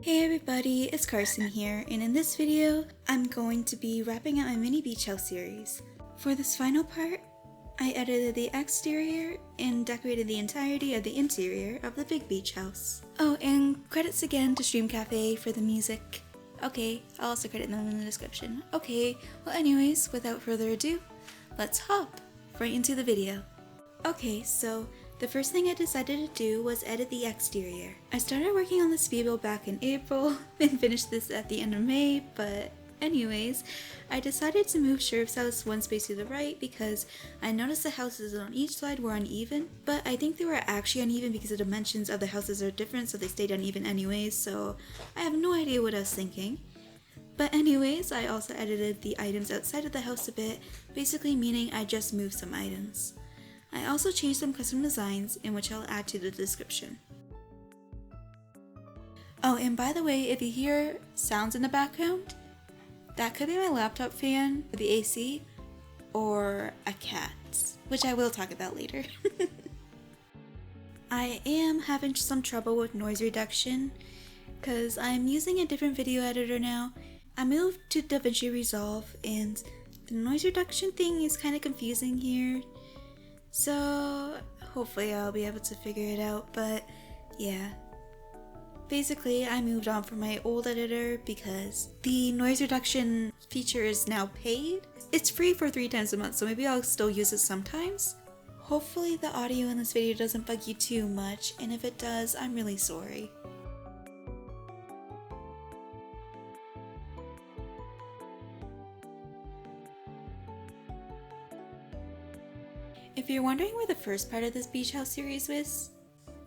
Hey everybody, it's Carson here, and in this video, I'm going to be wrapping up my mini beach house series. For this final part, I edited the exterior and decorated the entirety of the interior of the big beach house. Oh, and credits again to Stream Cafe for the music. Okay, I'll also credit them in the description. Okay, well anyways, without further ado, let's hop right into the video. Okay, so the first thing I decided to do was edit the exterior. I started working on this speedbuild back in April and finished this at the end of May, but anyways, I decided to move Sheriff's house one space to the right because I noticed the houses on each side were uneven, but I think they were actually uneven because the dimensions of the houses are different, so they stayed uneven anyways, so I have no idea what I was thinking. But anyways, I also edited the items outside of the house a bit, basically meaning I just moved some items. I also changed some custom designs, in which I'll add to the description. Oh, and by the way, if you hear sounds in the background, that could be my laptop fan, the AC, or a cat, which I will talk about later. I am having some trouble with noise reduction, because I'm using a different video editor now. I moved to DaVinci Resolve, and the noise reduction thing is kind of confusing here. So hopefully I'll be able to figure it out, but yeah. Basically, I moved on from my old editor because the noise reduction feature is now paid. It's free for 3 times a month, so maybe I'll still use it sometimes. Hopefully the audio in this video doesn't bug you too much, and if it does, I'm really sorry. If you're wondering where the first part of this beach house series was,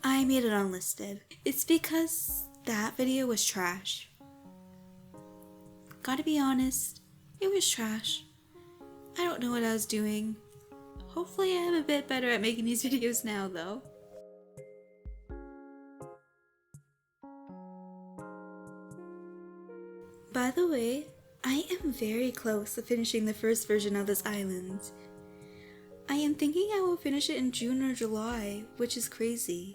I made it unlisted. It's because that video was trash. Gotta be honest, it was trash. I don't know what I was doing. Hopefully I'm a bit better at making these videos now though. By the way, I am very close to finishing the first version of this island. I am thinking I will finish it in June or July, which is crazy.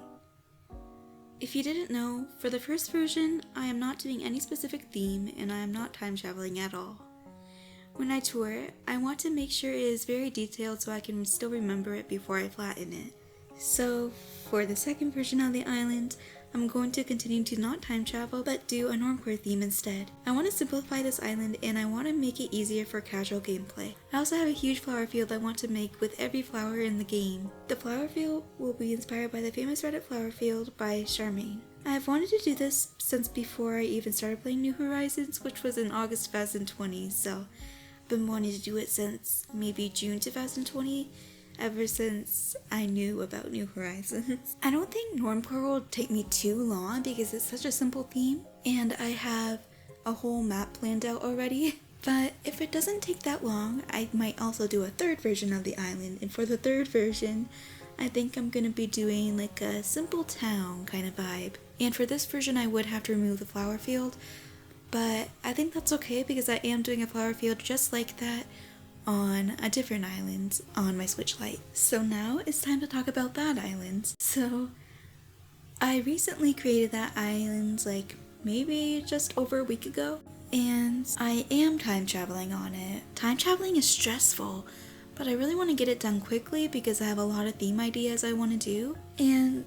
If you didn't know, for the first version, I am not doing any specific theme and I am not time traveling at all. When I tour it, I want to make sure it is very detailed so I can still remember it before I flatten it. So, for the second version of the island, I'm going to continue to not time travel, but do a normcore theme instead. I want to simplify this island and I want to make it easier for casual gameplay. I also have a huge flower field I want to make with every flower in the game. The flower field will be inspired by the famous Reddit flower field by Charmaine. I have wanted to do this since before I even started playing New Horizons, which was in August 2020, so I've been wanting to do it since maybe June 2020. Ever since I knew about New Horizons. I don't think Normcore will take me too long because it's such a simple theme and I have a whole map planned out already. But if it doesn't take that long, I might also do a third version of the island, and for the third version, I think I'm gonna be doing like a simple town kind of vibe. And for this version I would have to remove the flower field, but I think that's okay because I am doing a flower field just like that on a different island on my Switch Lite. So now it's time to talk about that island. So I recently created that island like maybe just over a week ago, and I am time traveling on it. Time traveling is stressful, but I really want to get it done quickly because I have a lot of theme ideas I want to do, and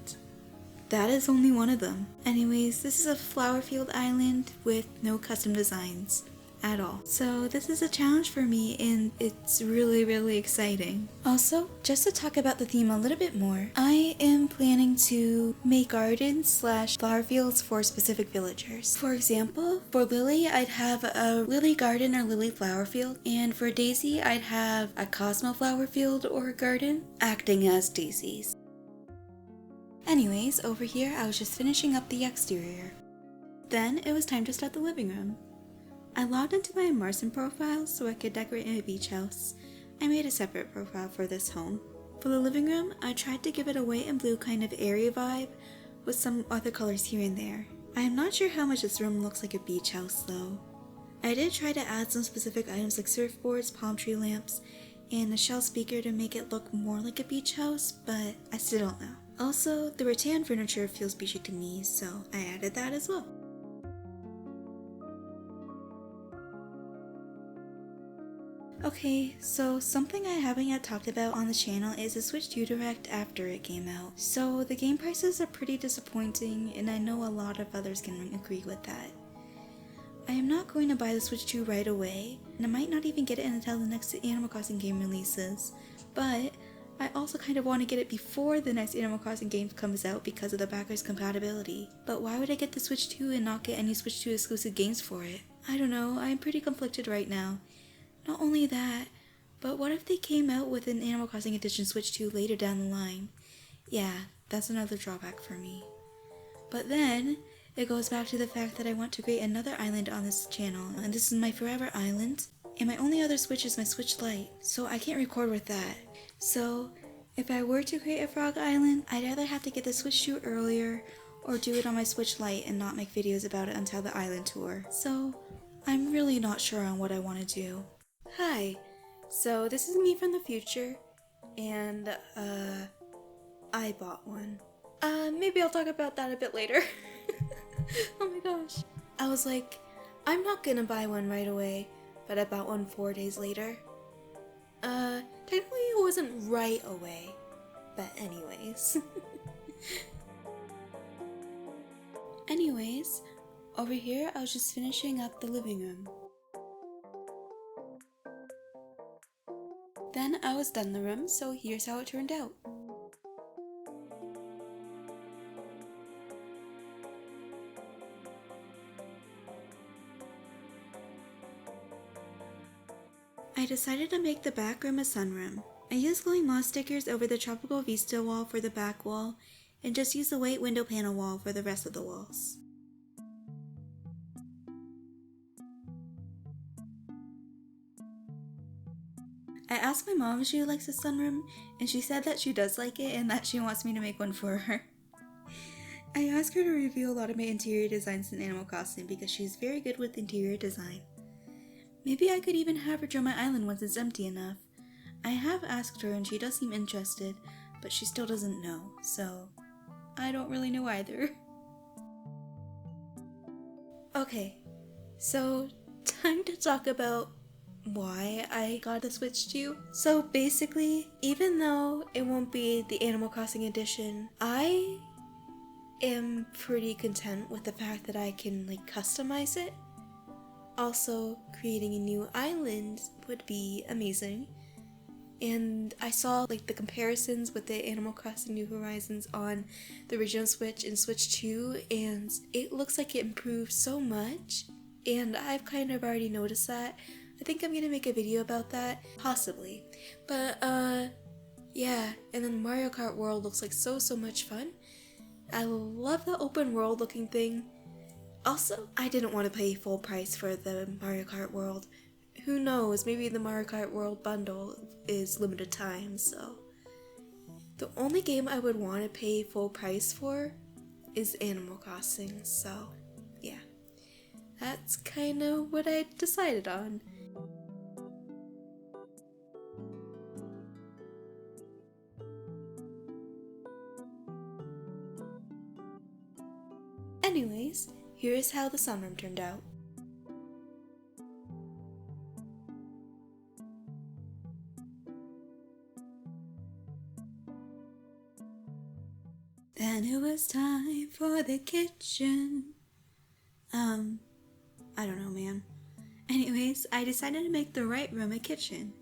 that is only one of them. Anyways, this is a flower field island with no custom designs at all. So this is a challenge for me and it's really exciting. Also, just to talk about the theme a little bit more, I am planning to make gardens / flower fields for specific villagers. For example, for Lily, I'd have a Lily garden or Lily flower field, and for Daisy, I'd have a Cosmo flower field or garden acting as daisies. Anyways, over here I was just finishing up the exterior. Then it was time to start the living room. I logged into my Marson profile so I could decorate my beach house. I made a separate profile for this home. For the living room, I tried to give it a white and blue kind of airy vibe with some other colors here and there. I am not sure how much this room looks like a beach house though. I did try to add some specific items like surfboards, palm tree lamps, and a shell speaker to make it look more like a beach house, but I still don't know. Also, the rattan furniture feels beachy to me, so I added that as well. Okay, so something I haven't yet talked about on the channel is the Switch 2 Direct after it came out. So the game prices are pretty disappointing, and I know a lot of others can agree with that. I am not going to buy the Switch 2 right away, and I might not even get it until the next Animal Crossing game releases, but I also kind of want to get it before the next Animal Crossing game comes out because of the backwards compatibility. But why would I get the Switch 2 and not get any Switch 2 exclusive games for it? I don't know, I'm pretty conflicted right now. Not only that, but what if they came out with an Animal Crossing Edition Switch 2 later down the line? Yeah, that's another drawback for me. But then, it goes back to the fact that I want to create another island on this channel, and this is my forever island, and my only other Switch is my Switch Lite, so I can't record with that. So, if I were to create a frog island, I'd either have to get the Switch 2 earlier, or do it on my Switch Lite and not make videos about it until the island tour. So, I'm really not sure on what I want to do. Hi, so this is me from the future, and I bought one. Maybe I'll talk about that a bit later. Oh my gosh. I was like, I'm not gonna buy one right away, but I bought one 4 days later. Technically it wasn't right away, but anyways. Anyways, over here I was just finishing up the living room. Then I was done the room, so here's how it turned out. I decided to make the back room a sunroom. I used glowing moss stickers over the tropical vista wall for the back wall, and just used the white window panel wall for the rest of the walls. I asked my mom if she likes the sunroom, and she said that she does like it and that she wants me to make one for her. I asked her to review a lot of my interior designs in Animal Crossing because she's very good with interior design. Maybe I could even have her draw my island once it's empty enough. I have asked her and she does seem interested, but she still doesn't know, so I don't really know either. Okay, so time to talk about why I got the Switch 2. So basically, even though it won't be the Animal Crossing edition, I am pretty content with the fact that I can customize it. Also, creating a new island would be amazing. And I saw the comparisons with the Animal Crossing New Horizons on the original Switch and Switch 2, and it looks like it improved so much, and I've kind of already noticed that. I think I'm gonna make a video about that, possibly. But yeah, and then Mario Kart World looks like so much fun. I love the open world looking thing. Also, I didn't want to pay full price for the Mario Kart World. Who knows, maybe the Mario Kart World bundle is limited time, so. The only game I would want to pay full price for is Animal Crossing, so yeah. That's kind of what I decided on. Anyways, here is how the sunroom turned out. Then it was time for the kitchen. I don't know, man. Anyways, I decided to make the right room a kitchen.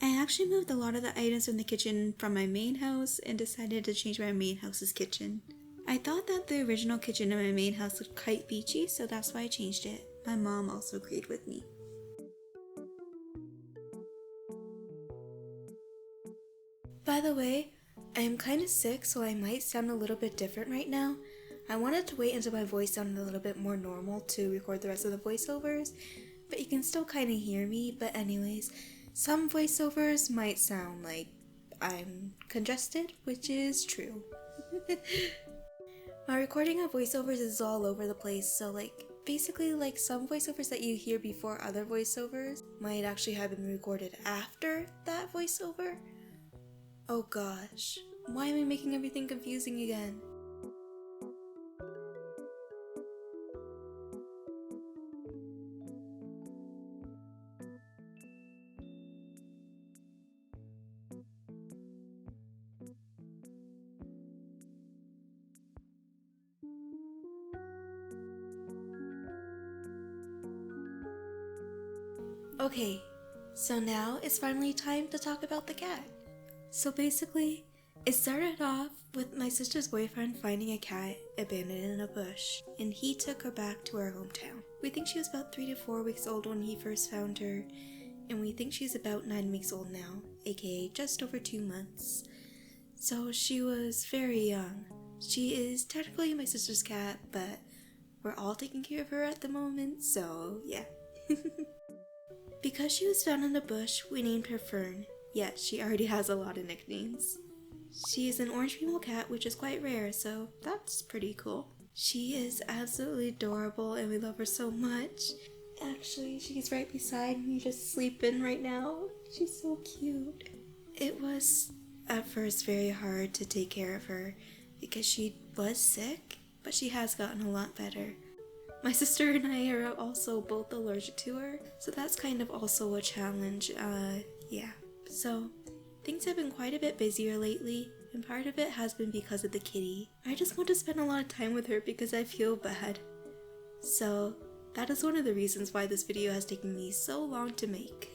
I actually moved a lot of the items from the kitchen from my main house and decided to change my main house's kitchen. I thought that the original kitchen in my main house looked quite beachy, so that's why I changed it. My mom also agreed with me. By the way, I am kind of sick, so I might sound a little bit different right now. I wanted to wait until my voice sounded a little bit more normal to record the rest of the voiceovers, but you can still kind of hear me. But anyways, some voiceovers might sound like I'm congested, which is true. My recording of voiceovers is all over the place, so basically some voiceovers that you hear before other voiceovers might actually have been recorded after that voiceover. Oh gosh, why am I making everything confusing again? Okay, so now it's finally time to talk about the cat. So basically, it started off with my sister's boyfriend finding a cat abandoned in a bush, and he took her back to our hometown. We think she was about 3 to 4 weeks old when he first found her, and we think she's about 9 weeks old now, aka just over 2 months. So she was very young. She is technically my sister's cat, but we're all taking care of her at the moment, so yeah. Because she was found in a bush, we named her Fern. Yes, she already has a lot of nicknames. She is an orange female cat, which is quite rare, so that's pretty cool. She is absolutely adorable and we love her so much. Actually, she's right beside me just sleeping right now. She's so cute. It was at first very hard to take care of her because she was sick, but she has gotten a lot better. My sister and I are also both allergic to her, so that's kind of also a challenge, yeah. So, things have been quite a bit busier lately, and part of it has been because of the kitty. I just want to spend a lot of time with her because I feel bad. So, that is one of the reasons why this video has taken me so long to make.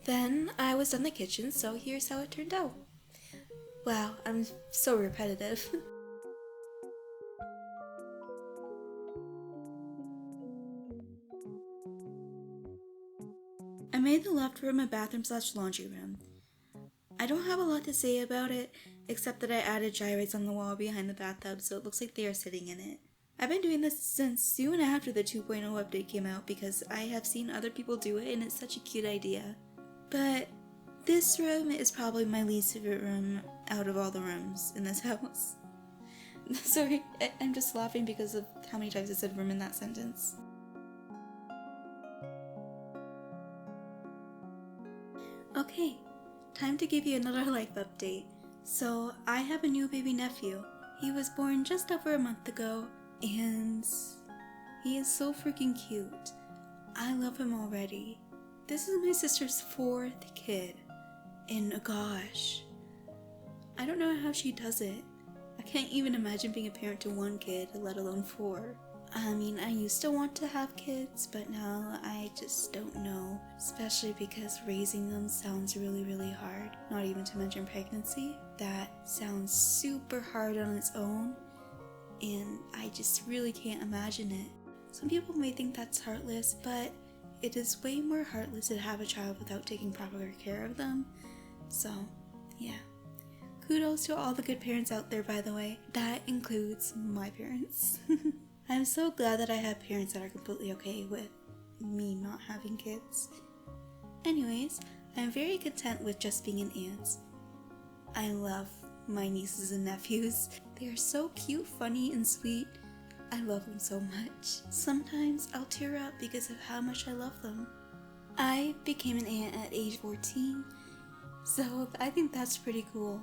Then I was done the kitchen, so here's how it turned out. Wow, I'm so repetitive. I made the loft room a bathroom/laundry room. I don't have a lot to say about it, except that I added gyrates on the wall behind the bathtub so it looks like they are sitting in it. I've been doing this since soon after the 2.0 update came out because I have seen other people do it and it's such a cute idea. But this room is probably my least favorite room out of all the rooms in this house. Sorry, I'm just laughing because of how many times I said room in that sentence. Okay, time to give you another life update. So, I have a new baby nephew. He was born just over a month ago, and he is so freaking cute. I love him already. This is my sister's 4th kid, and gosh, I don't know how she does it. I can't even imagine being a parent to 1 kid, let alone 4. I mean, I used to want to have kids, but now I just don't know. Especially because raising them sounds really, really hard. Not even to mention pregnancy. That sounds super hard on its own, and I just really can't imagine it. Some people may think that's heartless, but it is way more heartless to have a child without taking proper care of them. So, yeah. Kudos to all the good parents out there, by the way. That includes my parents. I'm so glad that I have parents that are completely okay with me not having kids. Anyways, I'm very content with just being an aunt. I love my nieces and nephews. They are so cute, funny, and sweet. I love them so much. Sometimes I'll tear up because of how much I love them. I became an aunt at age 14, so I think that's pretty cool.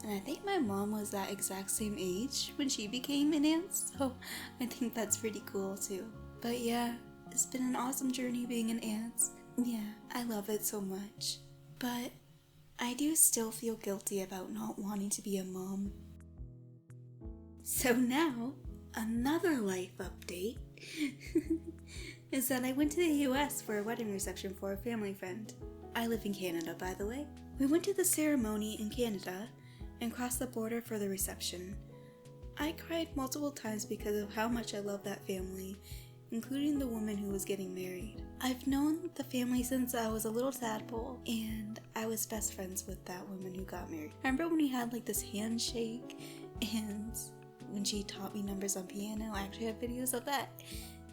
And I think my mom was that exact same age when she became an aunt, so I think that's pretty cool too. But yeah, it's been an awesome journey being an aunt. Yeah, I love it so much. But I do still feel guilty about not wanting to be a mom. So now, another life update is that I went to the US for a wedding reception for a family friend. I live in Canada, by the way. We went to the ceremony in Canada and crossed the border for the reception. I cried multiple times because of how much I love that family, including the woman who was getting married. I've known the family since I was a little tadpole, and I was best friends with that woman who got married. I remember when we had like this handshake, and when she taught me numbers on piano. I actually have videos of that,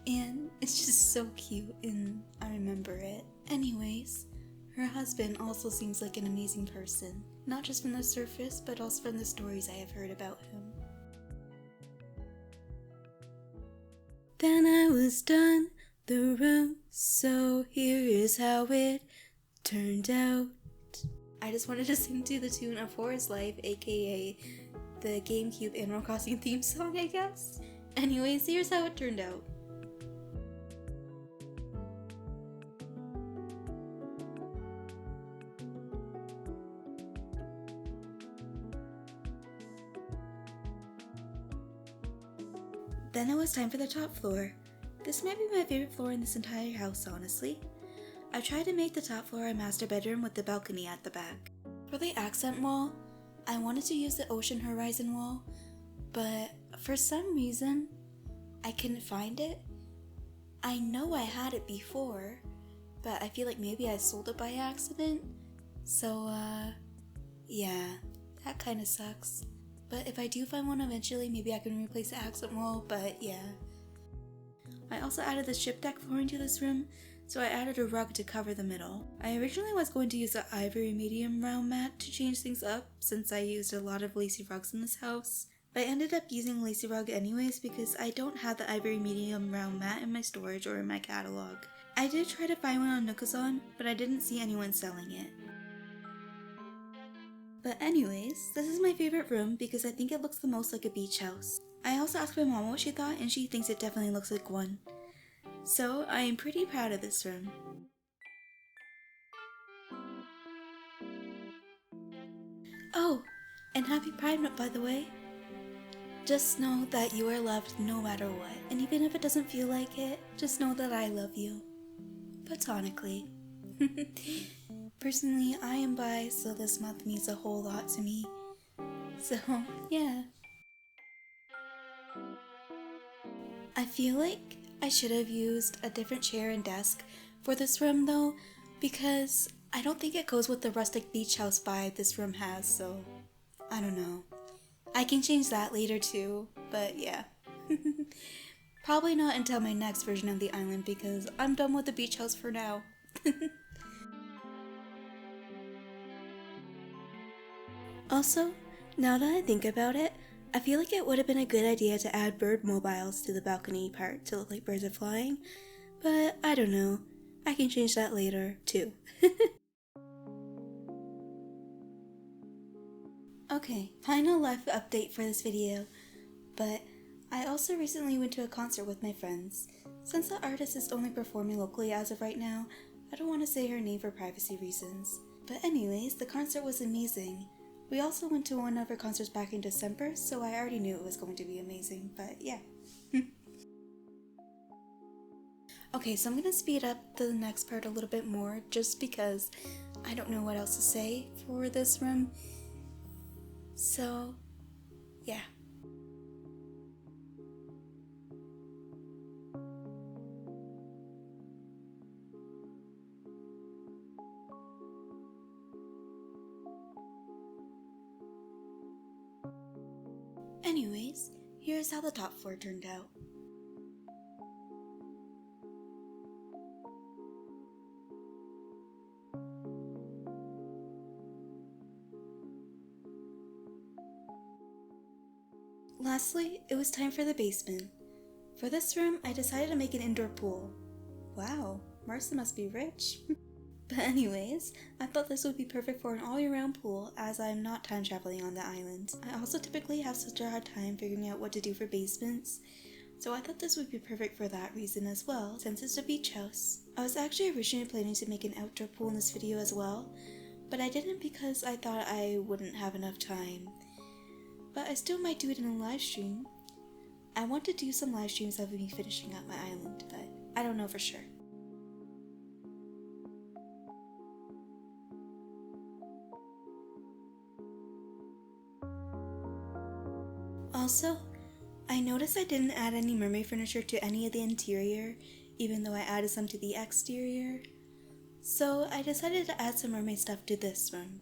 and it's just so cute, and I remember it. Anyways, her husband also seems like an amazing person, not just from the surface, but also from the stories I have heard about him. Then I was done the room, so here is how it turned out. I just wanted to sing to the tune of Forest Life, aka the GameCube Animal Crossing theme song, I guess. Anyways, here's how it turned out. Then it was time for the top floor. This might be my favorite floor in this entire house, honestly. I tried to make the top floor a master bedroom with the balcony at the back. For the accent wall, I wanted to use the ocean horizon wall, but for some reason, I couldn't find it. I know I had it before, but I feel like maybe I sold it by accident. So, yeah, that kind of sucks. But if I do find one eventually, maybe I can replace the accent wall, but yeah. I also added the ship deck flooring to this room, so I added a rug to cover the middle. I originally was going to use the ivory medium round mat to change things up, since I used a lot of lacy rugs in this house. But I ended up using a lacy rug anyways because I don't have the ivory medium round mat in my storage or in my catalog. I did try to find one on Nookazon, but I didn't see anyone selling it. But anyways, this is my favorite room because I think it looks the most like a beach house. I also asked my mom what she thought and she thinks it definitely looks like one. So I am pretty proud of this room. Oh, and happy Pride Month, by the way. Just know that you are loved no matter what, and even if it doesn't feel like it, just know that I love you. Platonically. Personally, I am bi, so this month means a whole lot to me. So, yeah. I feel like I should have used a different chair and desk for this room though, because I don't think it goes with the rustic beach house vibe this room has, so I don't know. I can change that later too, but yeah. Probably not until my next version of the island because I'm done with the beach house for now. Also, now that I think about it, I feel like it would have been a good idea to add bird mobiles to the balcony part to look like birds are flying, but I don't know. I can change that later, too. Okay, final life update for this video, but I also recently went to a concert with my friends. Since the artist is only performing locally as of right now, I don't want to say her name for privacy reasons. But anyways, the concert was amazing. We also went to one of her concerts back in December, so I already knew it was going to be amazing, but yeah. Okay, so I'm gonna speed up the next part a little bit more just because I don't know what else to say for this room. So, yeah. Anyways, here's how the top floor turned out. Lastly, it was time for the basement. For this room, I decided to make an indoor pool. Wow, Marissa must be rich. But anyways, I thought this would be perfect for an all-year-round pool as I'm not time traveling on the island. I also typically have such a hard time figuring out what to do for basements, so I thought this would be perfect for that reason as well, since it's a beach house. I was actually originally planning to make an outdoor pool in this video as well, but I didn't because I thought I wouldn't have enough time. But I still might do it in a live stream. I want to do some live streams of me finishing up my island, but I don't know for sure. Also, I noticed I didn't add any mermaid furniture to any of the interior, even though I added some to the exterior. So I decided to add some mermaid stuff to this room.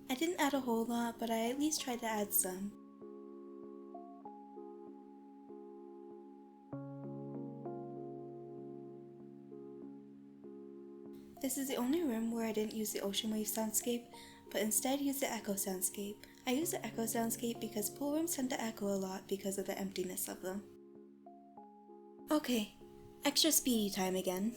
I didn't add a whole lot, but I at least tried to add some. This is the only room where I didn't use the ocean wave soundscape, but instead used the echo soundscape. I use the echo soundscape because pool rooms tend to echo a lot because of the emptiness of them. Okay, extra speedy time again.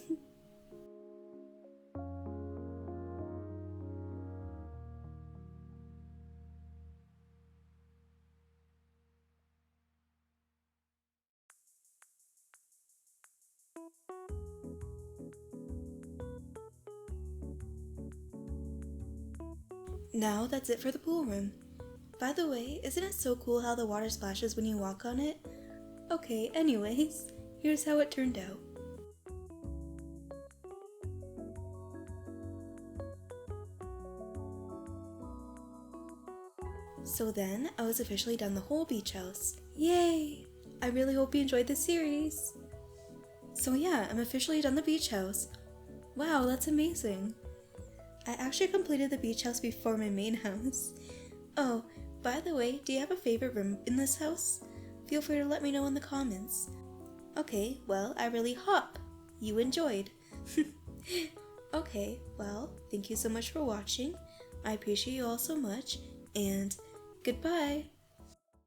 Now that's it for the pool room. By the way, isn't it so cool how the water splashes when you walk on it? Okay, anyways, here's how it turned out. So then, I was officially done the whole beach house. Yay! I really hope you enjoyed this series. So yeah, I'm officially done the beach house. Wow, that's amazing. I actually completed the beach house before my main house. Oh, by the way, do you have a favorite room in this house? Feel free to let me know in the comments. Okay, well, I really hope you enjoyed. Okay, well, thank you so much for watching. I appreciate you all so much, and goodbye!